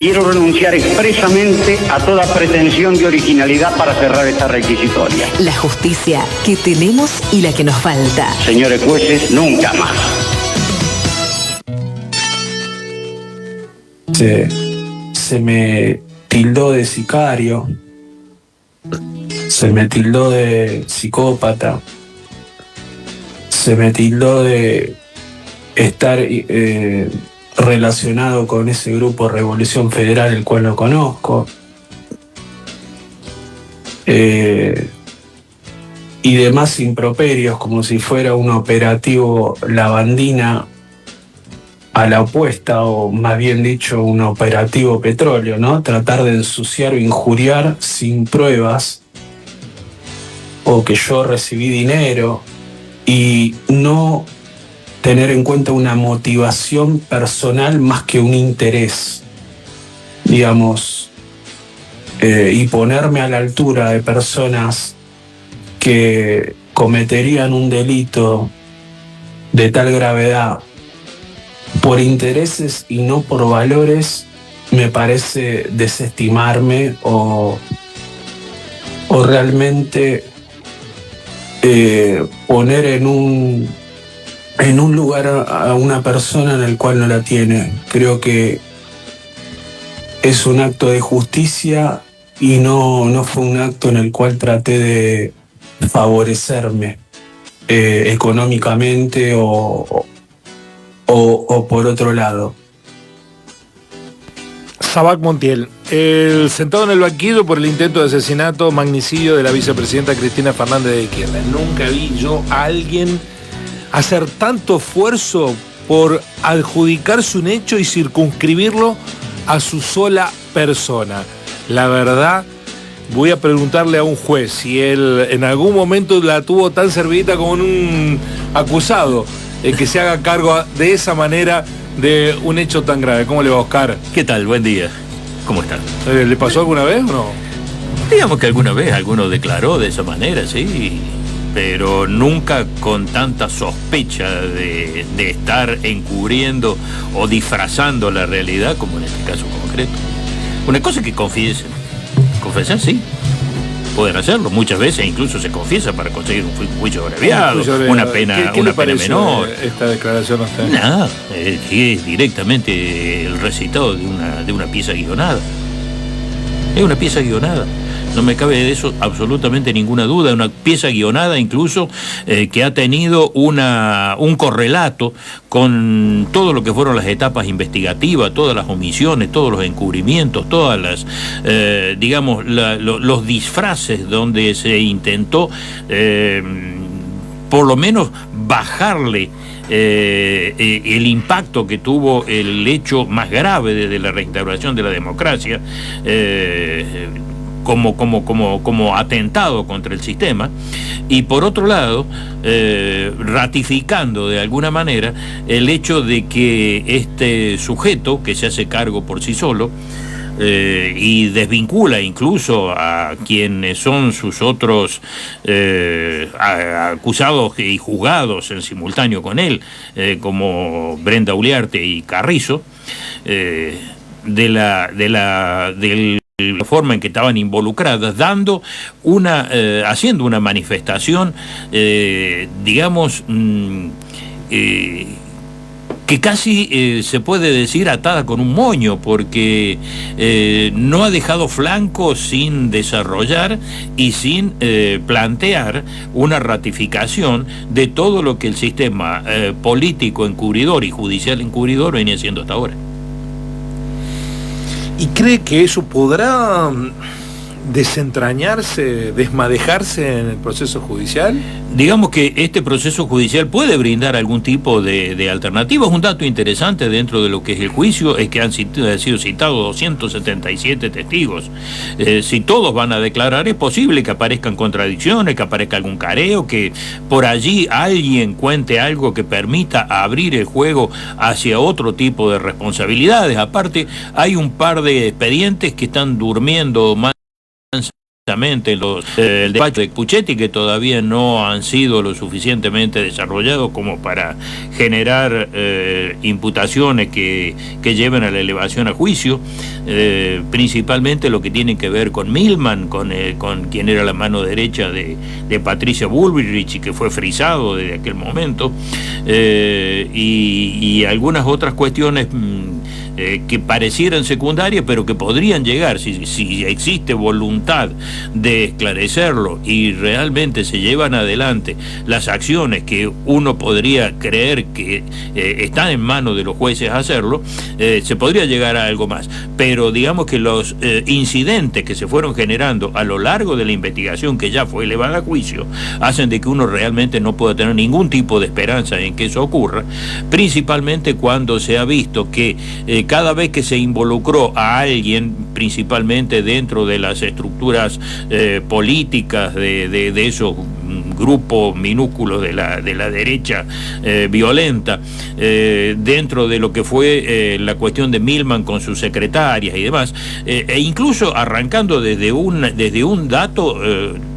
Quiero renunciar expresamente a toda pretensión de originalidad para cerrar esta requisitoria. La justicia que tenemos y la que nos falta. Señores jueces, nunca más. Se me tildó de sicario, se me tildó de psicópata, se me tildó de estar relacionado con ese grupo Revolución Federal, el cual no conozco. Y demás improperios, como si fuera un operativo Lavandina a la opuesta, o más bien dicho, un operativo petróleo, ¿no? Tratar de ensuciar o injuriar sin pruebas, o que yo recibí dinero, y no tener en cuenta una motivación personal más que un interés, digamos, y ponerme a la altura de personas que cometerían un delito de tal gravedad por intereses y no por valores, me parece desestimarme o realmente poner en un lugar a una persona en el cual no la tiene. Creo que es un acto de justicia y no fue un acto en el cual traté de favorecerme económicamente o por otro lado. Sabac Montiel, el sentado en el banquillo por el intento de asesinato, magnicidio de la vicepresidenta Cristina Fernández de Kirchner. Nunca vi yo a alguien hacer tanto esfuerzo por adjudicarse un hecho y circunscribirlo a su sola persona. La verdad, voy a preguntarle a un juez si él en algún momento la tuvo tan servidita como un acusado, que se haga cargo de esa manera de un hecho tan grave. ¿Cómo le va, Oscar? ¿Qué tal? Buen día. ¿Cómo están? ¿Le pasó alguna vez o no? Digamos que alguna vez alguno declaró de esa manera, sí, pero nunca con tanta sospecha de estar encubriendo o disfrazando la realidad como en este caso concreto. Una cosa es que confiesen. Confesar, sí. Pueden hacerlo. Muchas veces incluso se confiesa para conseguir un juicio abreviado, una pena menor. ¿Esta declaración a usted? Nada, es directamente el recitado de una pieza guionada. Es una pieza guionada. No me cabe de eso absolutamente ninguna duda. Una pieza guionada incluso que ha tenido un correlato con todo lo que fueron las etapas investigativas, todas las omisiones, todos los encubrimientos, todas las, digamos, los disfraces donde se intentó por lo menos bajarle el impacto que tuvo el hecho más grave desde la reinstauración de la democracia, como atentado contra el sistema, y por otro lado ratificando de alguna manera el hecho de que este sujeto que se hace cargo por sí solo y desvincula incluso a quienes son sus otros acusados y juzgados en simultáneo con él, como Brenda Uliarte y Carrizo, de la forma en que estaban involucradas, haciendo una manifestación, digamos, que casi se puede decir atada con un moño, porque no ha dejado flanco sin desarrollar y sin plantear una ratificación de todo lo que el sistema político encubridor y judicial encubridor venía haciendo hasta ahora. ¿Y cree que eso podrá desentrañarse, desmadejarse en el proceso judicial? Digamos que este proceso judicial puede brindar algún tipo de alternativa. Es un dato interesante dentro de lo que es el juicio, es que han sido citados 277 testigos. Si todos van a declarar, es posible que aparezcan contradicciones, que aparezca algún careo, que por allí alguien cuente algo que permita abrir el juego hacia otro tipo de responsabilidades. Aparte, hay un par de expedientes que están durmiendo más el despacho de Puchetti, que todavía no han sido lo suficientemente desarrollados como para generar imputaciones que lleven a la elevación a juicio, principalmente lo que tiene que ver con Milman, con quien era la mano derecha de Patricia Bullrich y que fue frisado desde aquel momento, y algunas otras cuestiones que parecieran secundarias, pero que podrían llegar, si existe voluntad de esclarecerlo y realmente se llevan adelante las acciones que uno podría creer que están en manos de los jueces hacerlo, se podría llegar a algo más. Pero digamos que los incidentes que se fueron generando a lo largo de la investigación, que ya fue elevada a juicio, hacen de que uno realmente no pueda tener ningún tipo de esperanza en que eso ocurra, principalmente cuando se ha visto que cada vez que se involucró a alguien, principalmente dentro de las estructuras políticas de esos grupos minúsculos de la derecha violenta, dentro de lo que fue la cuestión de Milman con sus secretarias y demás, e incluso arrancando desde un dato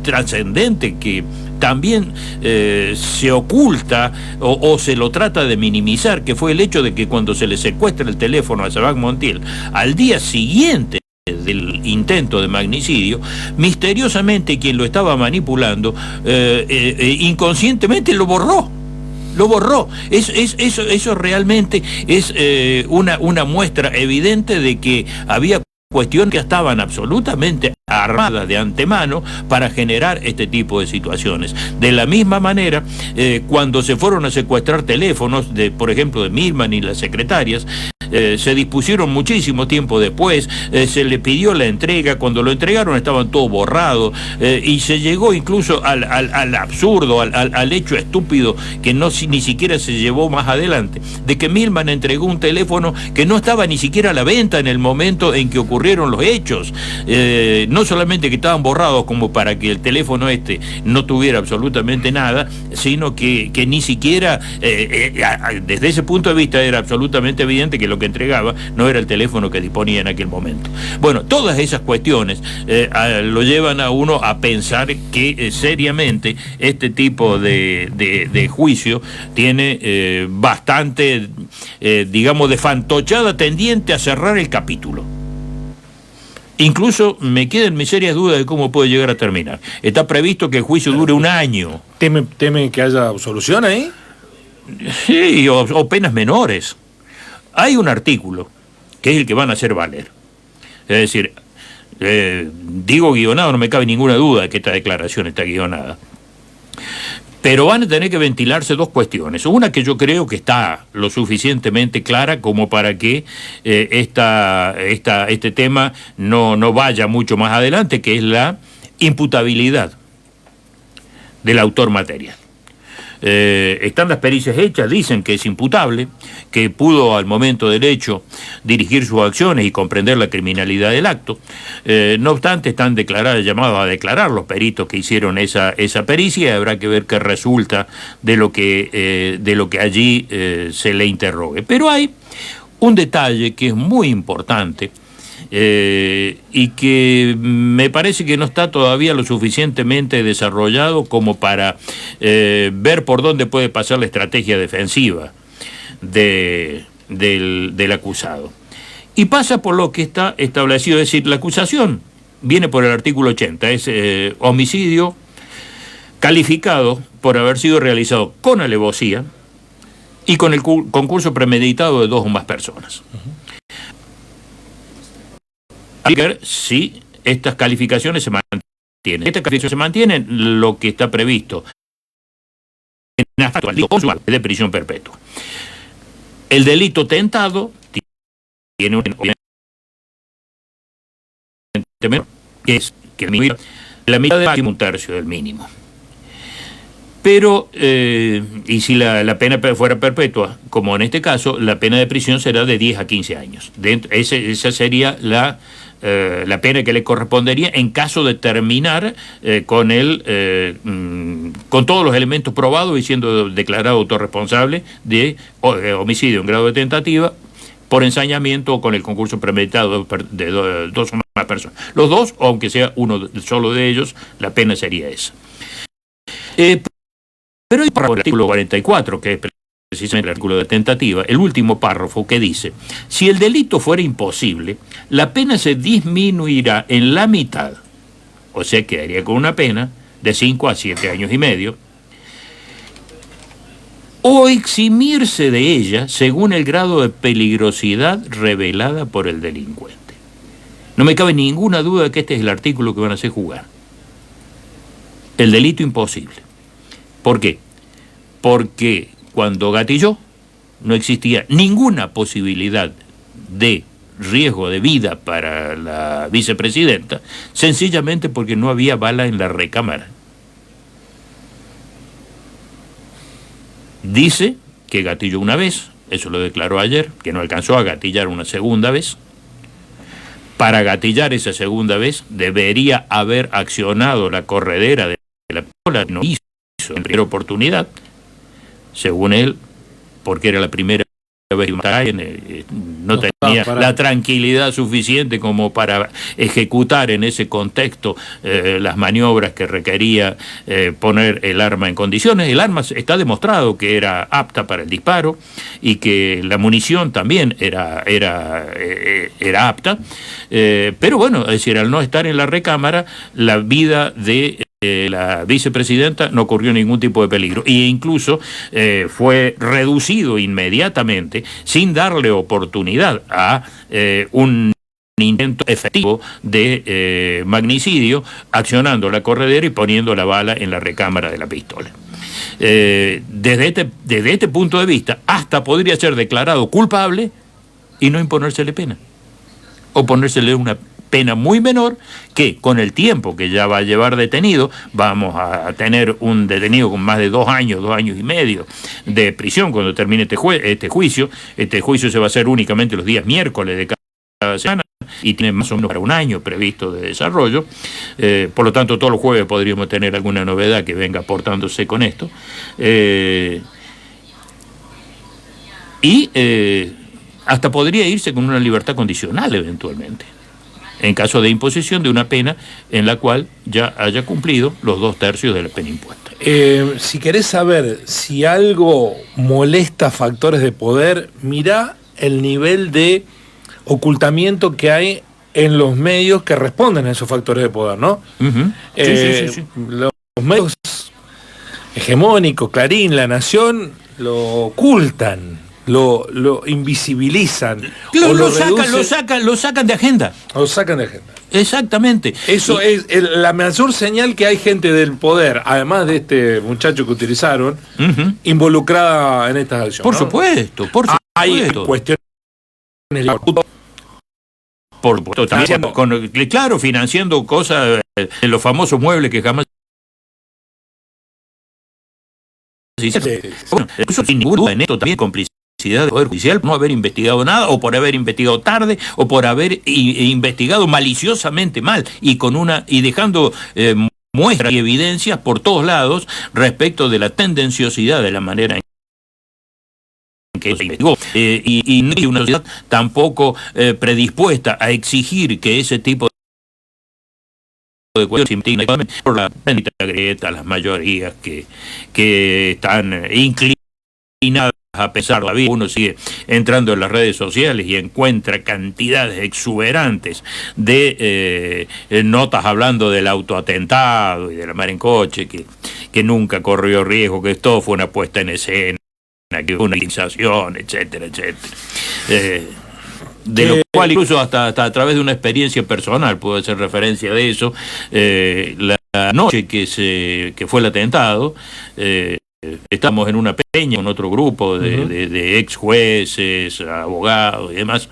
trascendente que también se oculta o se lo trata de minimizar, que fue el hecho de que cuando se le secuestra el teléfono a Sabac Montiel, al día siguiente del intento de magnicidio, misteriosamente quien lo estaba manipulando inconscientemente lo borró. Eso realmente es una muestra evidente de que había cuestiones que estaban absolutamente armadas de antemano para generar este tipo de situaciones. De la misma manera, cuando se fueron a secuestrar teléfonos, por ejemplo, de Milman y las secretarias, se dispusieron muchísimo tiempo después, se le pidió la entrega, cuando lo entregaron estaban todos borrados, y se llegó incluso al absurdo, al hecho estúpido que ni siquiera se llevó más adelante, de que Milman entregó un teléfono que no estaba ni siquiera a la venta en el momento en que ocurrieron los hechos. No solamente que estaban borrados como para que el teléfono no tuviera absolutamente nada, sino que ni siquiera, desde ese punto de vista, era absolutamente evidente que lo que entregaba no era el teléfono que disponía en aquel momento. Bueno, todas esas cuestiones lo llevan a uno a pensar que seriamente este tipo de juicio tiene bastante, digamos, de fantochada tendiente a cerrar el capítulo. Incluso me quedan mis serias dudas de cómo puede llegar a terminar. Está previsto que el juicio dure un año. ¿Teme que haya absolución ahí? Sí, o penas menores. Hay un artículo que es el que van a hacer valer. Es decir, digo guionado, no me cabe ninguna duda de que esta declaración está guionada. Pero van a tener que ventilarse dos cuestiones. Una que yo creo que está lo suficientemente clara como para que este tema no vaya mucho más adelante, que es la imputabilidad del autor material. Están las pericias hechas, dicen que es imputable, que pudo al momento del hecho dirigir sus acciones y comprender la criminalidad del acto. No obstante, están llamados a declarar los peritos que hicieron esa pericia, y habrá que ver qué resulta de lo que allí se le interrogue. Pero hay un detalle que es muy importante, y que me parece que no está todavía lo suficientemente desarrollado como para ver por dónde puede pasar la estrategia defensiva del acusado. Y pasa por lo que está establecido, es decir, la acusación viene por el artículo 80, es homicidio calificado por haber sido realizado con alevosía y con el concurso premeditado de dos o más personas. Hay que ver si estas calificaciones se mantienen. Estas calificaciones se mantienen, lo que está previsto en la consumal de prisión perpetua. El delito tentado tiene que es que la mitad del máximo, un tercio del mínimo. Pero, y si la pena fuera perpetua, como en este caso, la pena de prisión será de 10 a 15 años. Esa sería la pena que le correspondería en caso de terminar con todos los elementos probados y siendo declarado autorresponsable de homicidio en grado de tentativa por ensañamiento o con el concurso premeditado de dos o más personas. Los dos, o aunque sea uno solo de ellos, la pena sería esa. Pero hay el artículo 44, que es precisamente el artículo de tentativa, el último párrafo que dice: si el delito fuera imposible, la pena se disminuirá en la mitad, o sea, quedaría con una pena de 5 a 7 años y medio, o eximirse de ella según el grado de peligrosidad revelada por el delincuente. No me cabe ninguna duda de que este es el artículo que van a hacer jugar. El delito imposible. ¿Por qué? Porque cuando gatilló no existía ninguna posibilidad de riesgo de vida para la vicepresidenta, sencillamente porque no había bala en la recámara. Dice que gatilló una vez, eso lo declaró ayer, que no alcanzó a gatillar una segunda vez. Para gatillar esa segunda vez debería haber accionado la corredera de la pistola, no hizo en primera oportunidad, según él, porque era la primera vez que no tenía la tranquilidad suficiente como para ejecutar en ese contexto las maniobras que requería poner el arma en condiciones. El arma está demostrado que era apta para el disparo y que la munición también era apta, pero bueno, es decir, al no estar en la recámara, la vida de la vicepresidenta no corrió ningún tipo de peligro, e incluso fue reducido inmediatamente sin darle oportunidad a un intento efectivo de magnicidio, accionando la corredera y poniendo la bala en la recámara de la pistola. Desde este punto de vista, hasta podría ser declarado culpable y no imponérsele pena, o ponérsele una pena muy menor, que con el tiempo que ya va a llevar detenido, vamos a tener un detenido con más de 2 años y medio de prisión cuando termine este juicio. Este juicio se va a hacer únicamente los días miércoles de cada semana y tiene más o menos para 1 año previsto de desarrollo. Por lo tanto, todos los jueves podríamos tener alguna novedad que venga aportándose con esto. Hasta podría irse con una libertad condicional eventualmente, en caso de imposición de una pena en la cual ya haya cumplido los 2/3 de la pena impuesta. Si querés saber si algo molesta factores de poder, mirá el nivel de ocultamiento que hay en los medios que responden a esos factores de poder, ¿no? Uh-huh. Sí. Los medios hegemónicos, Clarín, La Nación, lo ocultan, lo invisibilizan. Lo sacan de agenda. Lo sacan de agenda. Exactamente. Eso es la mayor señal que hay gente del poder, además de este muchacho que utilizaron, uh-huh, involucrada en estas acciones. Por supuesto. Hay cuestiones. Por supuesto, también financiando cosas en los famosos muebles que jamás. Bueno, eso sin ninguna duda en esto también complicidad del Poder Judicial por no haber investigado nada, o por haber investigado tarde, o por haber investigado maliciosamente mal y dejando muestras y evidencias por todos lados respecto de la tendenciosidad de la manera en que se investigó. Y no hay una sociedad tampoco predispuesta a exigir que ese tipo de cuestiones se investiguen por la bendita grieta, las mayorías que están inclinadas a pesar de la vida. Uno sigue entrando en las redes sociales y encuentra cantidades exuberantes de notas hablando del autoatentado y de la mar en coche, que nunca corrió riesgo, que todo fue una puesta en escena, que fue una utilización, etcétera. De lo cual incluso hasta a través de una experiencia personal puedo hacer referencia de eso. La noche que fue el atentado, estamos en una peña con otro grupo de ex jueces, abogados y demás,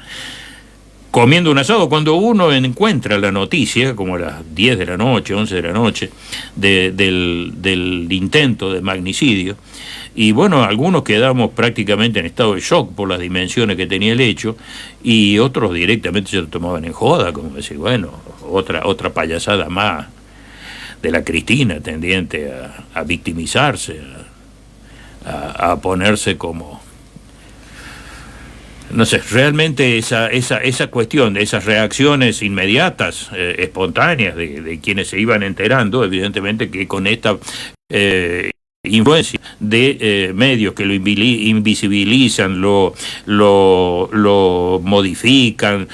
comiendo un asado, cuando uno encuentra la noticia, como a las 10 de la noche, 11 de la noche, del intento de magnicidio. Y bueno, algunos quedamos prácticamente en estado de shock por las dimensiones que tenía el hecho, y otros directamente se lo tomaban en joda, como decir, bueno, otra payasada más de la Cristina, tendiente a victimizarse, a ponerse como No sé, realmente esa cuestión de esas reacciones inmediatas, espontáneas de quienes se iban enterando, evidentemente que con esta influencia de medios que lo invisibilizan, lo modifican,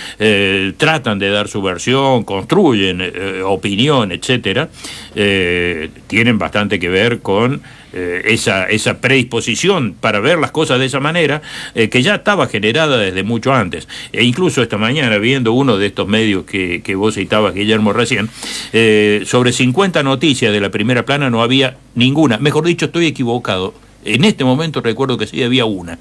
tratan de dar su versión, construyen opinión, etcétera, tienen bastante que ver con esa predisposición para ver las cosas de esa manera, que ya estaba generada desde mucho antes. E incluso esta mañana, viendo uno de estos medios que vos citabas, Guillermo, recién, sobre 50 noticias de la primera plana no había ninguna. Mejor dicho, estoy equivocado. En este momento recuerdo que sí había una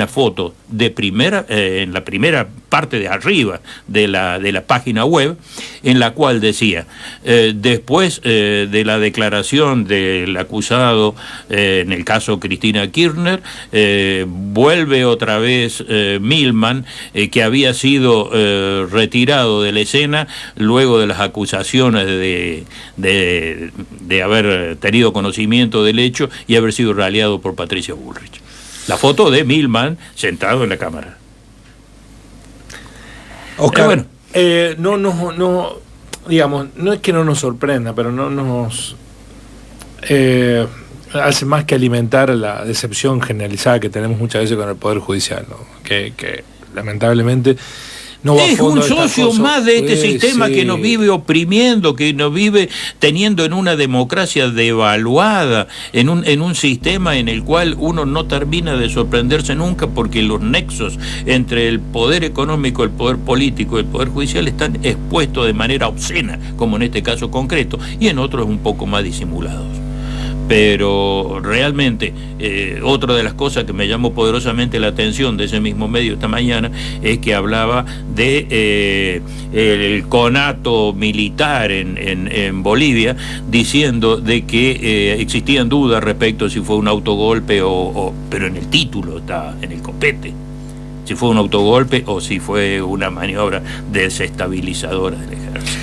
foto de primera, en la primera parte de arriba de la página web, en la cual decía, después de la declaración del acusado, en el caso Cristina Kirchner, vuelve otra vez Milman, que había sido retirado de la escena luego de las acusaciones de haber tenido conocimiento del hecho y haber sido raleado por Patricia Bullrich. La foto de Milman sentado en la cámara. Oscar, bueno, no, digamos, no es que no nos sorprenda, pero no nos hace más que alimentar la decepción generalizada que tenemos muchas veces con el Poder Judicial, ¿no? Que lamentablemente no va a fondo. Es un socio más de este sistema que nos vive oprimiendo, que nos vive teniendo en una democracia devaluada, en un sistema en el cual uno no termina de sorprenderse nunca, porque los nexos entre el poder económico, el poder político y el poder judicial están expuestos de manera obscena, como en este caso concreto, y en otros un poco más disimulados. Pero realmente otra de las cosas que me llamó poderosamente la atención de ese mismo medio esta mañana es que hablaba de el conato militar en Bolivia, diciendo de que existían dudas respecto a si fue un autogolpe pero en el título está, en el copete, si fue un autogolpe o si fue una maniobra desestabilizadora del ejército.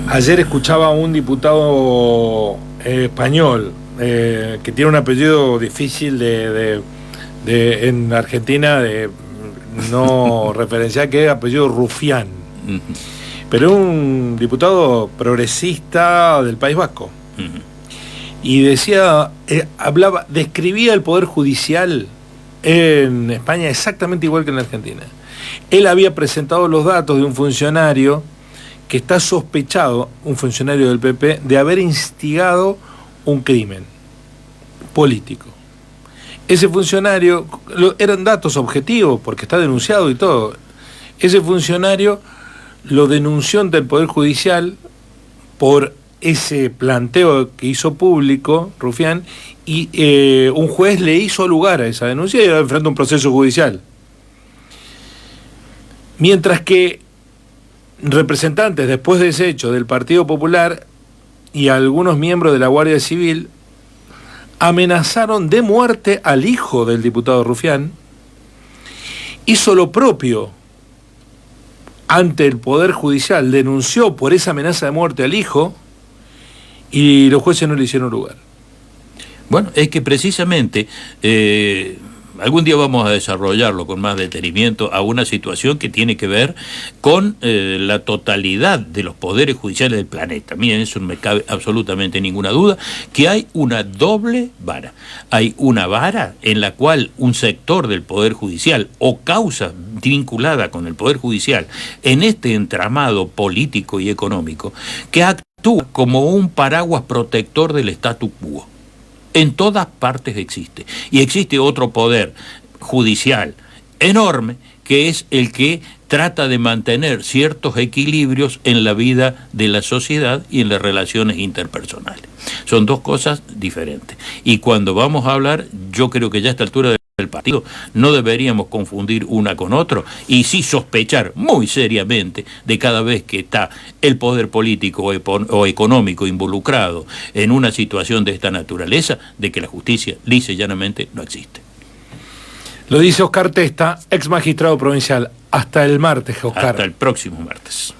Ayer escuchaba a un diputado español que tiene un apellido difícil en Argentina de no referenciar, que es apellido Rufián, pero un diputado progresista del País Vasco, y decía, describía el Poder Judicial en España exactamente igual que en Argentina. Él había presentado los datos de un funcionario que está sospechado, un funcionario del PP, de haber instigado un crimen político. Ese funcionario, eran datos objetivos, porque está denunciado y todo. Ese funcionario lo denunció ante el Poder Judicial por ese planteo que hizo público, Rufián, y un juez le hizo lugar a esa denuncia y ahora enfrenta un proceso judicial. Mientras que representantes después de ese hecho del Partido Popular y algunos miembros de la Guardia Civil amenazaron de muerte al hijo del diputado Rufián, hizo lo propio ante el Poder Judicial, denunció por esa amenaza de muerte al hijo y los jueces no le hicieron lugar. Bueno, es que precisamente algún día vamos a desarrollarlo con más detenimiento, a una situación que tiene que ver con la totalidad de los poderes judiciales del planeta. Miren, eso no me cabe absolutamente ninguna duda, que hay una doble vara. Hay una vara en la cual un sector del Poder Judicial o causa vinculada con el Poder Judicial en este entramado político y económico, que actúa como un paraguas protector del statu quo. En todas partes existe. Y existe otro poder judicial enorme, que es el que trata de mantener ciertos equilibrios en la vida de la sociedad y en las relaciones interpersonales. Son dos cosas diferentes. Y cuando vamos a hablar, yo creo que ya a esta altura del partido no deberíamos confundir una con otro, y sí sospechar muy seriamente de cada vez que está el poder político o económico involucrado en una situación de esta naturaleza, de que la justicia lisa y llanamente no existe. Lo dice Oscar Testa, ex magistrado provincial. Hasta el martes, Oscar. Hasta el próximo martes.